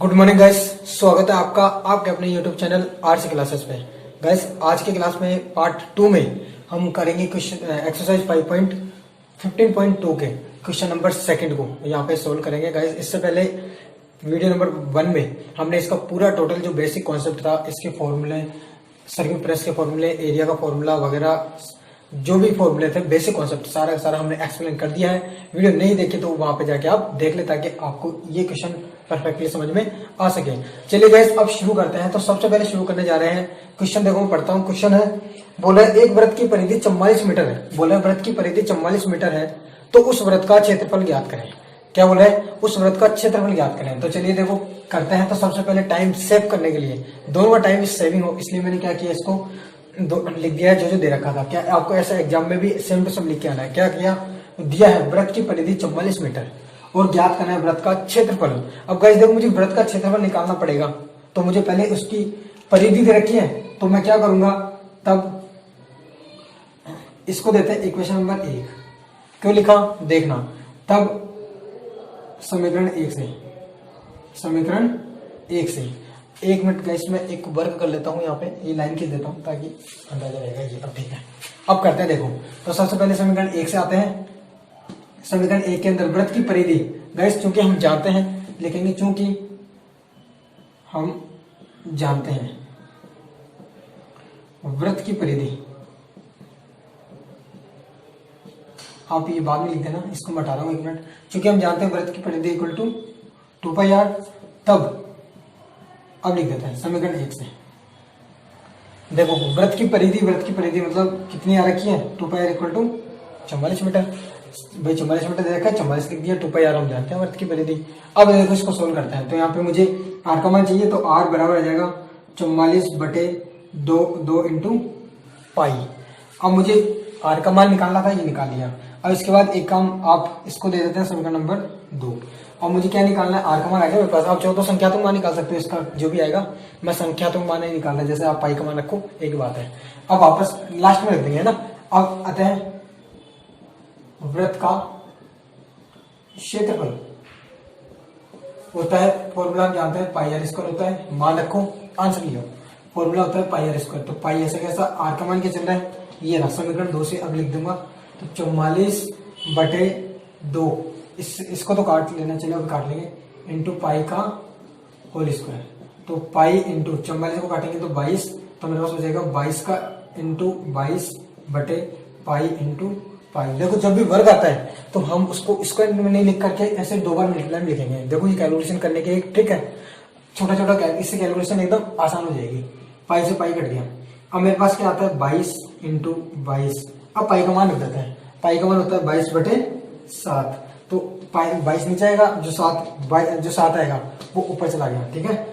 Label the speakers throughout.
Speaker 1: Good morning guys, स्वागत है आपका आपके अपने यूट्यूब चैनल आरसी क्लासेस पे। गाइस आज के क्लास में पार्ट 2 में हम करेंगे क्वेश्चन एक्सरसाइज 5.15.2 के क्वेश्चन नंबर सेकंड को यहाँ पे सोल्व करेंगे। गाइस इससे पहले वीडियो नंबर 1 में हमने इसका पूरा टोटल जो बेसिक कॉन्सेप्ट था, इसके फॉर्मूले, सर्किट प्रेस के फॉर्मूले, एरिया का फॉर्मूला वगैरह जो भी फॉर्मूले थे, बेसिक कॉन्सेप्ट सारा हमने एक्सप्लेन कर दिया है। वीडियो नहीं देखे तो वहां पे जाके आप देख ले ताकि आपको ये क्वेश्चन परफेक्टली समझ में आ सके। चलिए गाइस अब शुरू करते हैं। तो सबसे पहले शुरू करने जा रहे हैं क्वेश्चन। देखो मैं पढ़ता हूँ। क्वेश्चन है, बोला एक वृत्त की परिधि 44 मीटर है। बोला वृत्त की परिधि 44 मीटर है तो उस वृत्त का क्षेत्रफल ज्ञात करें। क्या बोला है? उस वृत्त का क्षेत्रफल ज्ञात करें। तो चलिए देखो करते हैं। तो सबसे पहले टाइम सेव करने के लिए, दोनों का टाइम सेविंग हो इसलिए मैंने क्या किया, इसको लिख दिया है जो दे रखा था। क्या आपको ऐसा एग्जाम में भी सेम टू सेम लिख के आना है। क्या किया, दिया है वृत्त की परिधि 44 मीटर और ज्ञात करना है वृत्त का क्षेत्रफल। अब गाइस देखो मुझे वृत्त का क्षेत्रफल निकालना पड़ेगा, तो मुझे पहले उसकी परिधि दे रखी है तो मैं क्या करूंगा, तब इसको देते हैं इक्वेशन नंबर 1। क्यों लिखा देखना, तब समीकरण 1 से 1 मिनट गाइस मैं एक वर्क कर लेता हूं। यहाँ पे ये लाइन खींच देता हूं ताकि अंदाजा रहेगा। ये अब ठीक है, अब करते हैं। देखो तो सबसे पहले समीकरण 1 से आते हैं। समीकरण 1 के अंदर वृत्त की परिधि, गाइस चूंकि हम जानते हैं लिखेंगे, चूंकि हम जानते हैं वृत्त की परिधि, आप ये बाद में लिख देना, इसको मैं हटा रहा हूं 1 मिनट। चूंकि हम जानते हैं वृत्त की परिधि इक्वल टू 2πr, तब अब लिख देते हैं समीकरण 1 से। देखो वृत्त की परिधि मतलब कितनी आ रखी है, 2πr इक्वल टू 44 मीटर। भाई 44 मीटर दे रखा है, 44 लिख दिया, 2πr हम जानते हैं वृत्त की परिधि। अब देखो इसको सोल्व करते हैं। तो यहाँ पे मुझे r का मान चाहिए, तो r बराबर आ जाएगा 44/2 इंटू पाई। अब मुझे r का मान निकालना था, ये निकाल लिया। अब इसके बाद एक काम आप इसको दे देते हैं समीकरण नंबर 2। और मुझे क्या निकालना है, r का मान आ गया मेरे पास। आप चाहो तो संख्यात्मक मान निकाल सकते हो, इसका जो भी आएगा। मैं संख्यात्मक मान नहीं निकालना, जैसे आप पाई का मान रखो, एक बात है। अब वापस लास्ट में रख देंगे ना। अब आते हैं वृत्त का क्षेत्रफल होता है, फॉर्मूला हम जानते हैं पाई आर स्क्वायर होता है। मान रखो, आंसर लियो, फॉर्मूला होता है पाई आर स्क्वायर। तो पाई ऐसा कैसा, आर का मान क्या चल रहा है, ये रहा समीकरण 2 से। अब लिख दूंगा तो 44/2, इसको तो काट लेना, चलिए अब काट लेंगे, इंटू पाई का होल स्क्वायर। तो पाई इंटू 44 को काटेंगे तो 22, तो मेरे पास हो जाएगा 22 का इंटू 22/पाई इंटू पाई। देखो जब भी वर्ग आता है तो हम उसको स्क्वायर में नहीं लिख करके ऐसे 2 बार मल्टीप्लाई में लिखेंगे। देखो ये कैलकुलेशन करने की एक ट्रिक है, छोटा इससे कैलकुलेशन एकदम आसान हो जाएगी। पाई से पाई कट गया। अब मेरे पास क्या आता है, 22 इंटू 22। अब पाई का मान लिख देते हैं। पाई का मान होता है 22/7। तो पाई 22 नीचे आएगा, जो 7 आएगा वो ऊपर चला गया। ठीक है,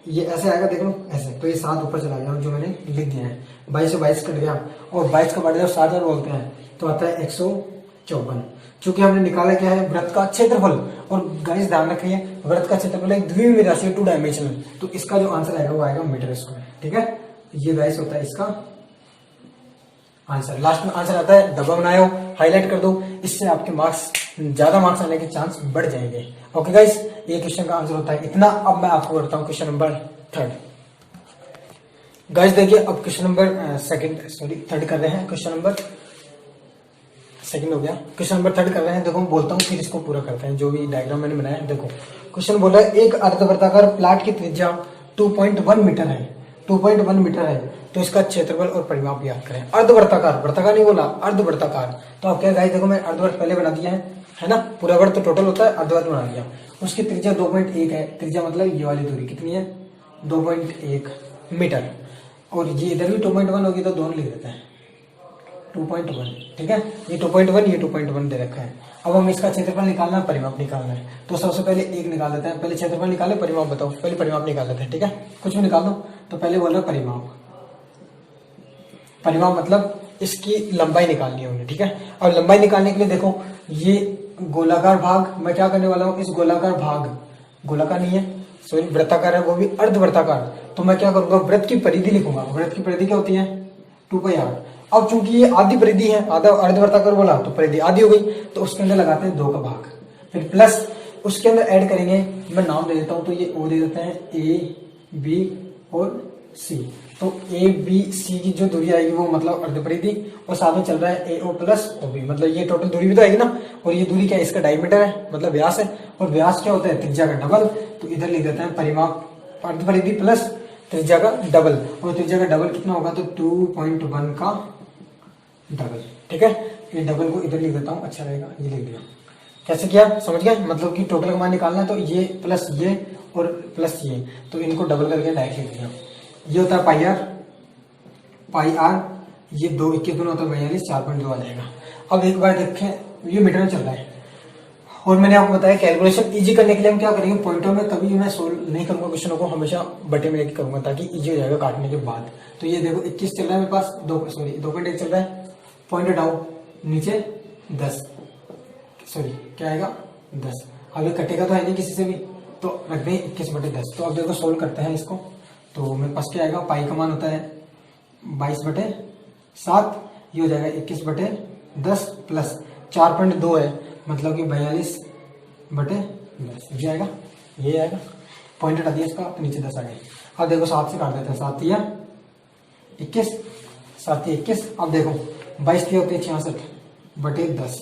Speaker 1: ये ऐसे आएगा, देख लो ऐसे, तो ये 7 ऊपर चला गया जो मैंने लिख दिया है। 22 से 22 कट गया और 22 का बढ़ जब 7 और बोलते हैं तो आता है 154। चूंकि हमने निकाला क्या है, वृत्त का क्षेत्रफल। और गाइस ध्यान रखिए, वृत्त का क्षेत्रफल एक द्विविमीय राशि, 2 डायमेंशनल। तो इसका जो आंसर आएगा वो आएगा मीटर स्क्वायर। ठीक है, ये गाइस होता है इसका आंसर। लास्ट में आंसर आता है, डब्बा बनाए हो, हाईलाइट कर दो, इससे आपके मार्क्स ज्यादा मार्क्स आने के चांस बढ़ जाएंगे। ओके गाइस, ये क्वेश्चन का आंसर होता है इतना। अब मैं आपको करता हूं क्वेश्चन नंबर 3। गाइस देखिए अब क्वेश्चन नंबर थर्ड कर रहे हैं। क्वेश्चन नंबर सेकंड हो गया, क्वेश्चन नंबर 3 कर रहे हैं। देखो मैं बोलता हूँ फिर इसको पूरा करते हैं, जो भी डायग्राम मैंने बनाया है। देखो क्वेश्चन बोला है, एक अर्धवृत्ताकार प्लाट की त्रिज्या 2.1 मीटर है। 2.1 मीटर है तो इसका क्षेत्रफल और परिमाप ज्ञात करें। अर्धवृत्ताकार, वृत्ताकार नहीं बोला, अर्धवृत्ताकार। तो आप क्या गाइस देखो मैं अर्धवृत्त पहले बना दिया है ना, पूरा वर्त तो टोटल होता है, अर्धवृत्त बना दिया। उसकी त्रिज्या 2.1 है। त्रिज्या मतलब ये वाली दूरी कितनी है, 2.1 मीटर। और ये इधर भी 2.1 होगी तो दोनों लिख देते हैं 2.1। ठीक है, ये 2.1 ये 2.1 दे रखा है। अब हम इसका क्षेत्रफल निकालना है, परिमाप निकालना है। तो सबसे पहले एक निकाल देते हैं। पहले क्षेत्रफल निकाले, परिमाप बताओ। पहले परिमाप निकाल देते हैं। ठीक है, कुछ भी निकाल दो। तो पहले बोल रहे परिमाप। परिमाप मतलब इसकी लंबाई निकालनी है उन्हें। ठीक है, और लंबाई निकालने के लिए देखो ये गोलाकार भाग, मैं क्या करने वाला हूँ, इस गोलाकार भाग, गोलाकार नहीं है सॉरी वृत्ताकार है, वो भी अर्धवृत्ताकार। तो मैं क्या करूंगा, वृत्त की परिधि लिखूंगा। वृत्त की परिधि क्या होती है, 2πr। अब चूंकि ये आधी परिधि है, आधा अर्धवृत्ताकार बोला तो परिधि आधी हो गई, तो उसके अंदर लगाते हैं 2 का भाग, फिर प्लस उसके अंदर ऐड करेंगे, मैं नाम दे देता हूँ, तो ये ओ दे देते हैं, ए बी और सी। तो ए बी सी की जो दूरी आएगी वो मतलब अर्धपरिधि, और साथ में चल रहा है ए ओ प्लस ओ बी, मतलब ये टोटल दूरी भी तो आएगी ना। और ये दूरी क्या है, इसका डायमीटर है, मतलब व्यास है, और व्यास क्या होता है, त्रिज्या का डबल। तो इधर लिख देते हैं परिमाप अर्धपरिधि प्लस त्रिज्या का डबल, और त्रिज्या का डबल कितना होगा, तो 2.1 का डबल। ठीक है, ये डबल को इधर लिख देता हूँ, अच्छा रहेगा, ये लिख दिया। कैसे किया, समझ गए, मतलब कि टोटल का मान निकालना है, तो ये प्लस ये और प्लस ये, तो इनको डबल करके डायरेक्ट लिख दिया। ये होता है पाई आर, ये 2 21 दोनों होता है 42, 4.2 आ जाएगा। अब एक बार देखें, ये मीटर में चल रहा है, और मैंने आपको बताया कैलकुलेशन इजी करने के लिए हम क्या करेंगे, पॉइंटों में कभी मैं सोल्व नहीं करूंगा क्वेश्चनों को, हमेशा बटे में लेके करूंगा ताकि इजी हो जाएगा काटने के बाद। तो ये देखो 21 चल रहा है मेरे पास, 2.1 चल रहा है, पॉइंट हटाओ, नीचे 10, सॉरी क्या आएगा 10। अब ये कटेगा तो है नहीं किसी से भी, तो रख दें 21/10। तो अब देखो सोल्व करते हैं इसको, तो मेरे पास क्या आएगा, पाई का मान होता है 22/7, ये हो जाएगा 21/10 प्लस 4.2 है, मतलब कि 42/10, ये आएगा, ये आएगा। पॉइंट हटा दिया इसका, तो नीचे 10 आ गए। अब देखो 7 से काट देते हैं, 7 या 21, 7 या 21। अब देखो 22 होते हैं 66/10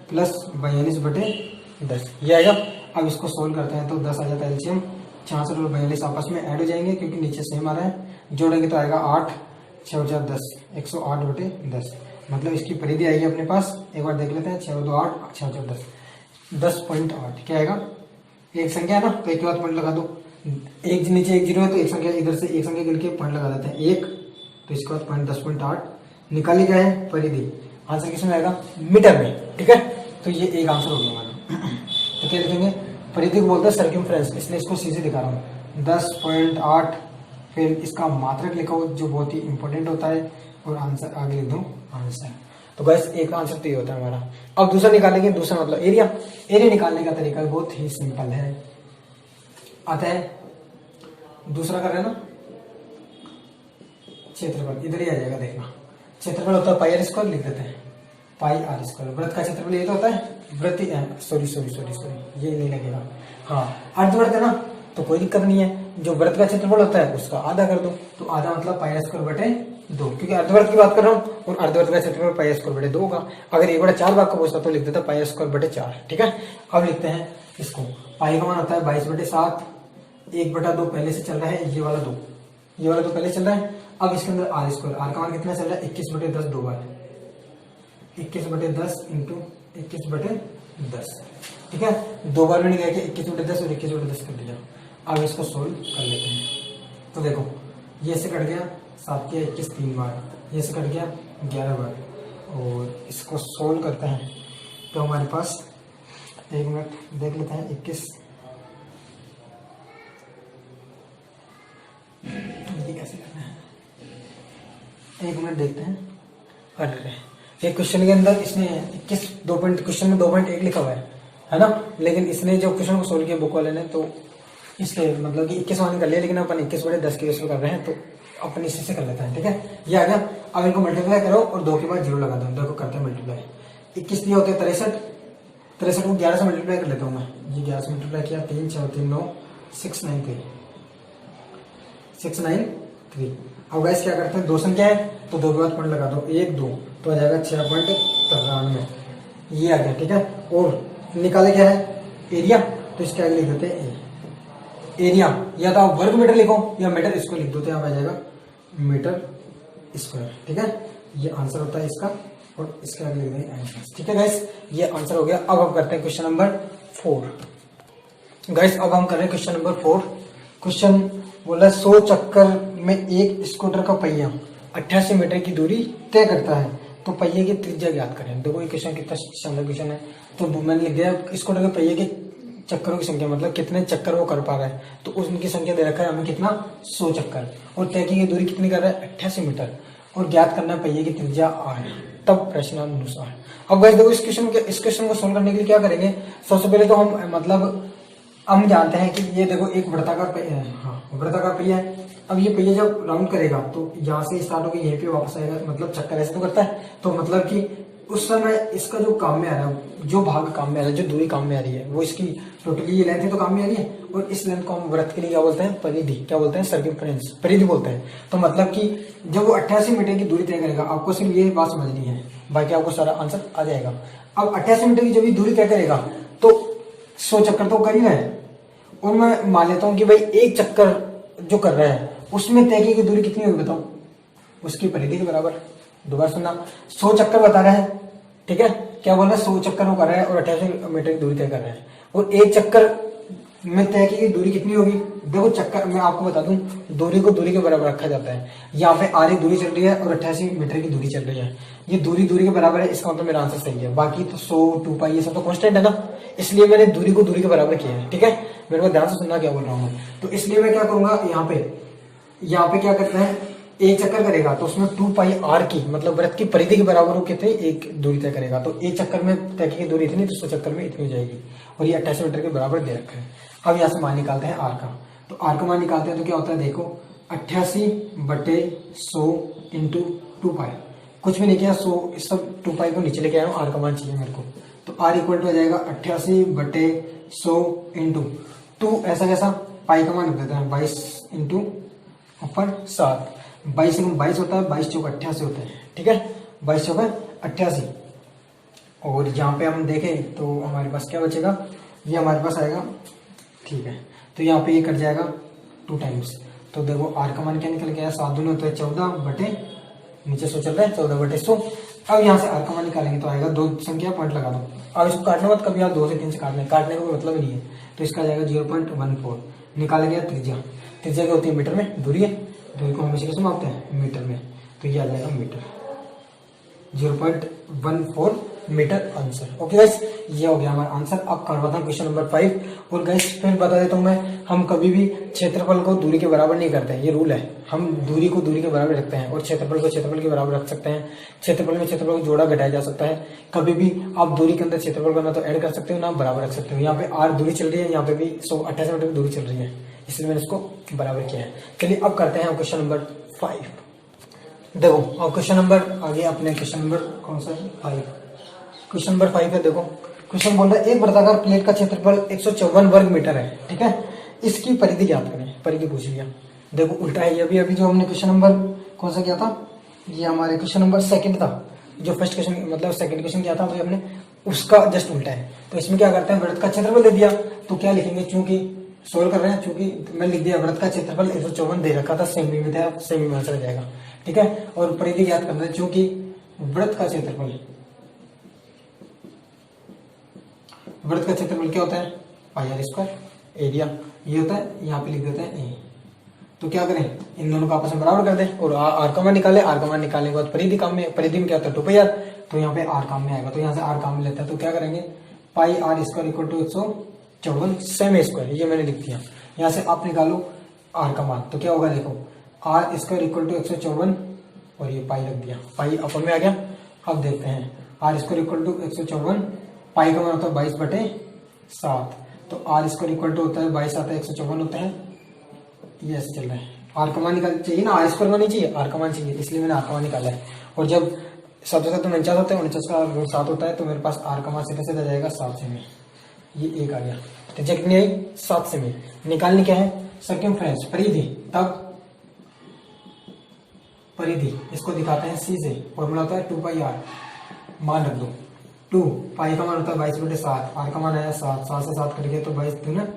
Speaker 1: प्लस 42/10, ये आएगा। अब इसको सोल्व करते हैं, तो 10 आ जाता है एलसीएम, 66 और 42 आपस में ऐड हो जाएंगे क्योंकि नीचे सेम आ रहा है, जोड़ेंगे तो आएगा 8, 6 और 10, 108/10, मतलब इसकी परिधि आएगी अपने पास, एक बार देख लेते हैं, 6 और 2 8, 6 और 10, 10.8 क्या आएगा, एक संख्या है ना, तो एक के बाद पॉइंट लगा दो, एक नीचे एक जीरो है, तो एक संख्या इधर से एक संख्या गिर के पॉइंट लगा देते हैं, एक, तो इसके बाद पॉइंट 10.8 निकाली क्या है, परिधि। आंसर किसमें आएगा, मीटर में। ठीक है, तो ये एक आंसर हो गया हमारा। तो क्या लिखेंगे, परिधि को बोलते हैं सर्कमफ्रेंस, इसलिए इसको सीधे दिखा रहा हूँ, 10.8, फिर इसका मात्रक लिखो जो बहुत ही इंपॉर्टेंट होता है, और आंसर आगे लिख दो आंसर। तो बस एक आंसर तो ये होता है हमारा। अब दूसरा निकालेंगे, दूसरा मतलब एरिया। एरिया निकालने का तरीका बहुत ही सिंपल है, आता है दूसरा कर रहे हैं ना, क्षेत्रफल इधर ही आ जाएगा, देखना क्षेत्रफल होता है पाई आर स्क्वायर, लिख देते हैं पाई आर स्क्वायर। वृत्त का क्षेत्रफल ये तो होता है, वृत्त सॉरी ये नहीं लगेगा, हाँ अर्धवृत्त है ना, तो कोई दिक्कत नहीं है, जो वृत्त का क्षेत्रफल होता है उसका आधा कर दो, तो आधा मतलब पाई आर स्क्वायर बटे 2, क्योंकि अर्धवृत्त की बात कर रहा हूँ, और अर्धवृत्त का क्षेत्रफल पाई आर स्क्वायर बटे 2 होगा। अगर 1/4 भाग का पूछता तो लिख देता पाई आर स्क्वायर बटे 4। ठीक है, अब लिखते हैं इसको, पाई का मान होता है 22/7, 1/2 पहले से चल रहा है, ये वाला 2 पहले चल रहा है। अब इसके अंदर आर स्क्वायर, आर का मान कितना चल रहा है, 21/10 2 बार, 21/10 इंटू 21/10। ठीक है, 2 बार में नहीं गया कि 21/10 और 21/10 कर दिया। अब इसको सोल्व कर लेते हैं, तो देखो ये से कट गया 7 के 21 3 बार, ये से कट गया 11 बार, और इसको सोल्व करते हैं तो हमारे पास, एक मिनट देख लेते हैं, 21 कैसे करना है, एक मिनट देखते हैं। अरे ये क्वेश्चन के अंदर इसने 21 क्वेश्चन में 2.1 लिखा हुआ है ना, लेकिन इसने जो क्वेश्चन को सोल्व किया बुक वाले ने, तो इसके मतलब कि 21 वाले कर लिया, लेकिन अपन 21/10 के क्वेश्चन कर रहे हैं, तो अपन इसी से कर लेते हैं। ठीक है, ये आ गया। अब इनको मल्टीप्लाई करो और 2 के बाद 0 लगा दो, देखो करते हैं मल्टीप्लाई। 21 दिए होते हैं 63 को 11 से मल्टीप्लाई कर लेता हूँ मैं, ये 11 से मल्टीप्लाई किया, 3 4 3 9 693 693। अब गैस क्या करते हैं, 2 संख्या है तो 2 के बाद पॉइंट लगा दो, 1 2, तो आ जाएगा 6.93, ये आ गया। ठीक है, और निकाले क्या है एरिया, तो इसके आगे लिख देते हैं एरिया, या तो आप वर्ग मीटर लिखो या मीटर स्क्वायर लिख दो, तो यहाँ आ जाएगा मीटर स्क्वायर। ठीक है, ये आंसर होता है इसका, और इसके आगे लिख देंगे आंसर। ठीक है गाइस, ये आंसर हो गया। अब हम करते हैं क्वेश्चन नंबर 4। गाइस अब हम कर रहे हैं क्वेश्चन नंबर 4। क्वेश्चन बोला 100 चक्कर में एक स्कूटर का पहिया 88 मीटर की दूरी तय करता है, तो पहिए की त्रिज्या ज्ञात करें। देखो ये क्वेश्चन कितना शानदार क्वेश्चन है। तो मैंने लिख दिया स्कूटर के पहिए के चक्करों की संख्या, मतलब कितने चक्कर वो कर पा रहा है, तो उनकी संख्या दे रखा है हमें कितना 100 चक्कर, और तय की दूरी कितनी कर रहा है 88 मीटर, और ज्ञात करना है पहिए की त्रिज्या r, तब प्रश्नानुसार। अब गाइस देखो इस क्वेश्चन को सोल्व करने के लिए क्या करेंगे, सबसे पहले तो हम जानते हैं कि ये देखो एक वृत्ताकार पहिया है, हाँ वृत्ताकार पहिया है। अब ये पहिया जब राउंड करेगा तो यहाँ से स्टार्ट होकर यहीं पे वापस आएगा, मतलब चक्कर ऐसे तो करता है, तो मतलब कि उस समय इसका जो काम में आ रहा है, जो भाग काम में आ रहा है, जो दूरी काम में आ रही है, वो इसकी टोटली ये लेंथ है तो काम में आ रही है। और इस लेंथ को हम वृत्त के लिए क्या बोलते हैं, परिधि, क्या बोलते हैं, सर्कमफ्रेंस, परिधि बोलते हैं। तो मतलब कि जब वो 88 मीटर की दूरी तय करेगा, आपको सिर्फ ये बात समझनी है, बाकी आपको सारा आंसर आ जाएगा। अब 88 मीटर की जब ये दूरी तय करेगा तो 100 चक्कर तो कर ही है। और मैं मान लेता हूँ कि भाई एक चक्कर जो कर रहा है उसमें तय की दूरी कितनी होगी बताओ, उसकी परिधि के बराबर। दोबारा सुनना, 100 चक्कर बता रहा है, ठीक है, क्या बोल रहा है, 100 चक्कर वो कर रहा है और 88 मीटर की दूरी तय कर रहा है। और एक चक्कर में तय की दूरी कितनी होगी, देखो चक्कर मैं आपको बता दूं, दूरी को दूरी के बराबर रखा जाता है। यहाँ पे आर दूरी चल रही है और 88 मीटर की दूरी चल रही है, ये दूरी दूरी के बराबर है, इसका मतलब मेरा आंसर सही है। बाकी तो 100 2 पाई ये सब तो कांस्टेंट है ना, इसलिए मैंने दूरी को दूरी के बराबर किया है, ठीक है। मेरे को ध्यान से सुनना क्या बोल रहा हूँ। तो इसलिए मैं क्या करूंगा, यहाँ पे क्या करते हैं, एक चक्कर करेगा तो उसमें 2 पाई आर की मतलब वृत्त की परिधि के बराबर हो कितनी, एक दूरी तय करेगा। तो एक चक्कर में तय की दूरी इतनी, तो 100 चक्कर में इतनी हो जाएगी। और ये 88 मीटर के बराबर दे रखा है। अब यहाँ से मान निकालते हैं आर का। तो आर का मान निकालते हैं तो क्या होता है, देखो 88/100 इंटू 2 पाई, कुछ भी नहीं किया, 100 सब 2 पाई को नीचे लेके आया हूँ, आर का मान चाहिए मेरे को। तो आर इक्वल टू हो जाएगा 88/100 इंटू 2, ऐसा कैसा, पाई का मान रख देते हैं 22 इंटू ऊपर 7, 22 होता है, 22 चौक 88 होता है, ठीक है, 22 चौक 88। और यहाँ पे हम देखें तो हमारे पास क्या बचेगा, ये हमारे पास आएगा, ठीक है। तो यहाँ पे ये कट जाएगा 2 टाइम्स। तो देखो आर का मान क्या निकल गया, 7 दूनी होता है 14 बटे, नीचे 100 चल रहा है, 14/100। अब यहाँ से आर का मान निकालेंगे तो आएगा 2 संख्या पॉइंट लगा दो। अब इसको काटने मत कभी, आप 2 से 3 से काटने का कोई मतलब नहीं है। तो इसका आ जाएगा 0.14, निकाला गया त्रिज्या, त्रिज्या क्या होती है, मीटर में दूरी है, दूरी को हमेशा कैसे मापते हैं, मीटर में। तो ये आ जाएगा metre, 0.14 metre answer. Okay guys, ये हो गया हमारा आंसर। अब करवाता हूँ क्वेश्चन नंबर 5। और गाइस फिर बता देता हूँ मैं, हम कभी भी क्षेत्रफल को दूरी के बराबर नहीं करते हैं, ये रूल है। हम दूरी को दूरी के बराबर रखते हैं और क्षेत्रफल को क्षेत्रफल के बराबर रख सकते हैं। क्षेत्रफल में क्षेत्रफल को जोड़ा घटाया जा सकता है। कभी भी आप दूरी के अंदर क्षेत्रफल को ना तो ऐड कर सकते हो ना बराबर रख सकते हो। यहाँ पे आर दूरी चल रही है, यहाँ पे भी 188 मीटर की दूरी चल रही है, इसलिए मैंने इसको बराबर किया है। चलिए अब करते हैं क्वेश्चन नंबर 5। देखो अब क्वेश्चन नंबर आगे अपने क्वेश्चन नंबर कौन सा है, 5। क्वेश्चन नंबर 5 है। देखो क्वेश्चन बोल रहा है एक वर्गाकार प्लेट का क्षेत्रफल 154 वर्ग मीटर है, ठीक है, इसकी परिधि ज्ञात करें, परिधि पूछ लिया। देखो उल्टा है, ये भी अभी जो हमने क्वेश्चन नंबर कौन सा किया था, ये हमारे क्वेश्चन नंबर 2 था। जो फर्स्ट क्वेश्चन मतलब सेकंड क्वेश्चन किया था, तो हमने उसका जस्ट उल्टा है। तो इसमें क्या करते हैं, वृत्त का क्षेत्रफल दे दिया तो क्या लिखेंगे, चूंकि सोल्व कर रहे हैं, चूंकि मैं लिख दिया वृत्त का क्षेत्रफल 154 दे रखा था, सेमी में था, सेमी में आंसर जाएगा, ठीक है। और परिधि ज्ञात करना है, चूंकि वृत्त का क्षेत्रफल क्या होता है, पाई आर स्क्वायर, एरिया ये होता है, यहाँ पे लिख देते हैं ए। तो क्या करें, इन दोनों को आपस में बराबर कर दें और आर का मान निकाले। आर का मान निकालने के बाद परिधि काम में, परिधि में क्या होता है 2 पाई आर, तो यहाँ पे आर काम में आएगा। तो यहाँ से आर काम में लेता है, तो क्या करेंगे, pi r square equal to 154 cm square, ये मैंने लिख दिया। यहाँ से आप निकालो आर का मान, तो क्या होगा, देखो आर स्क्वायर इक्वल टू 154 और ये पाई लग दिया, पाई अपन में आ गया। अब देखते हैं आर स्क्वायर इक्वल टू 154, पाई का मान होता है 22/7, तो आर स्क्वायर इक्वल टू होता है 22 आता है 154 होता है, ये ऐसे चल रहा है। आर का मान निकाल चाहिए ना, आर स्क्वायर का नहीं चाहिए, आर का मान चाहिए, इसलिए मैंने आर का मान निकाला है। और जब 7 तो 49 होता है, 49 का 7 होता है, तो मेरे पास आर का मान सीधे सीधा जाएगा 7 सेमी, ये एक आ गया। त्रिज्या कितनी आई, 7 सेमी। निकालनी क्या है, सर्कमफ्रेंस, परिधि। तब परिधि इसको दिखाते हैं सी से, फॉर्मूला होता है 2 पाई आर, मान रख दो 2, पाई का मान होता है 22/7, आर का मान आया 7, 7 से 7 कट गया तो 22 दूना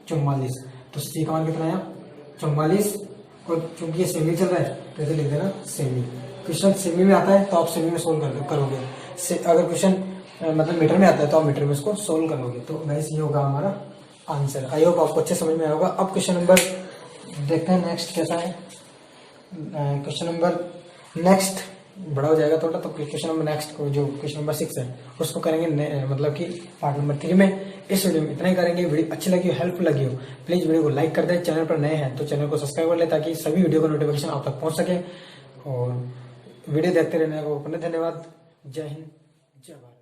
Speaker 1: 44, तो सी का मान कितना आया 44। और चूंकि ये सेमी चल रहा है तो इसे लिख देना सेमी। क्वेश्चन सेमी में आता है तो आप सेमी में सोल्व करोगे, अगर क्वेश्चन मतलब मीटर में आता है तो आप मीटर में इसको सोल्व करोगे। तो गाइस ये होगा हमारा आंसर। आई होप आपको अच्छे समझ में आया होगा। अब क्वेश्चन नंबर देखते हैं नेक्स्ट कैसा है। क्वेश्चन नंबर नेक्स्ट बड़ा हो जाएगा थोड़ा, तो क्वेश्चन नंबर नेक्स्ट जो क्वेश्चन नंबर 6 है उसको करेंगे मतलब कि पार्ट नंबर 3 में। इस वीडियो में इतना ही करेंगे। वीडियो अच्छी लगी हो, हेल्पफुल लगी हो, प्लीज वीडियो को लाइक कर दें। चैनल पर नए हैं तो चैनल को सब्सक्राइब कर ले ताकि सभी वीडियो का नोटिफिकेशन आप तक पहुंच सके। और वीडियो देखते रहने को धन्यवाद। जय हिंद, जय भारत।